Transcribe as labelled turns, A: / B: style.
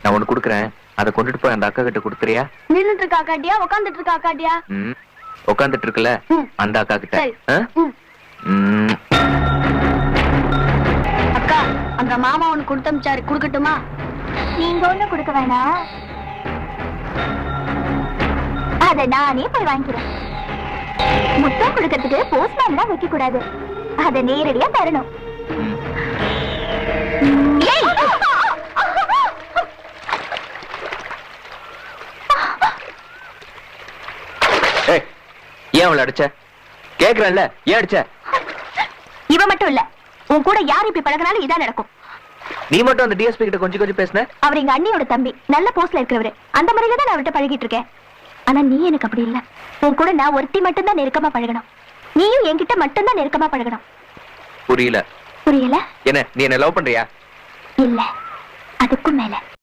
A: நான் உனக்கு கொடுக்குறேன், அதை கொண்டுட்டு போய் அந்த அக்கா கிட்ட கொடுத்துறியா?
B: நின்னுட்டு இருக்கா அக்காட்டியா உட்காந்துட்டு இருக்கா அக்காட்டியா?
A: உட்காந்துட்டு இருக்குல்ல அந்த அக்கா கிட்ட.
B: அக்கா அந்த மாமா உனக்கு கொடுத்தமிச்சாரு, குடுக்கட்டுமா?
C: நீங்க ஒண்ணு கொடுக்க வேணாம், அத நானே போய் வாங்கிக்கிறேன். முத்தம் கொடுக்கறதுக்கு போஸ்ட்மேன் தான் வைக்க கூடாது, அத நேரடியா தரணும்.
A: ஏன் அவளை அடிச்ச? கேக்குறேன்ல, ஏன் அடிச்ச?
C: இவ மட்டும் இல்ல, உன் கூட யார் இப்படி பழகினாலும் இதான் நடக்கும்.
A: நீ மட்டும் அந்த டிஎஸ்பி கிட்ட கொஞ்சம் கொஞ்சம் பேசுன.
C: அவர் எங்க அண்ணியோட தம்பி, நல்ல போஸ்ட்ல இருக்கிறவரு. அந்த முறையில தான் நான் அவர்கிட்ட பழகிட்டு இருக்கேன். ஆனா நீ எனக்கு அப்படி இல்ல. உன் கூட நான் ஒருத்தி மட்டும் தான் நெருக்கமா பழகணும், நீயும் என்கிட்ட மட்டும் தான் நெருக்கமா பழகணும்.
A: புரியல.
C: புரியல?
A: என்ன நீ என்ன லவ் பண்றியா?
C: இல்ல, அதுக்கும் மேல.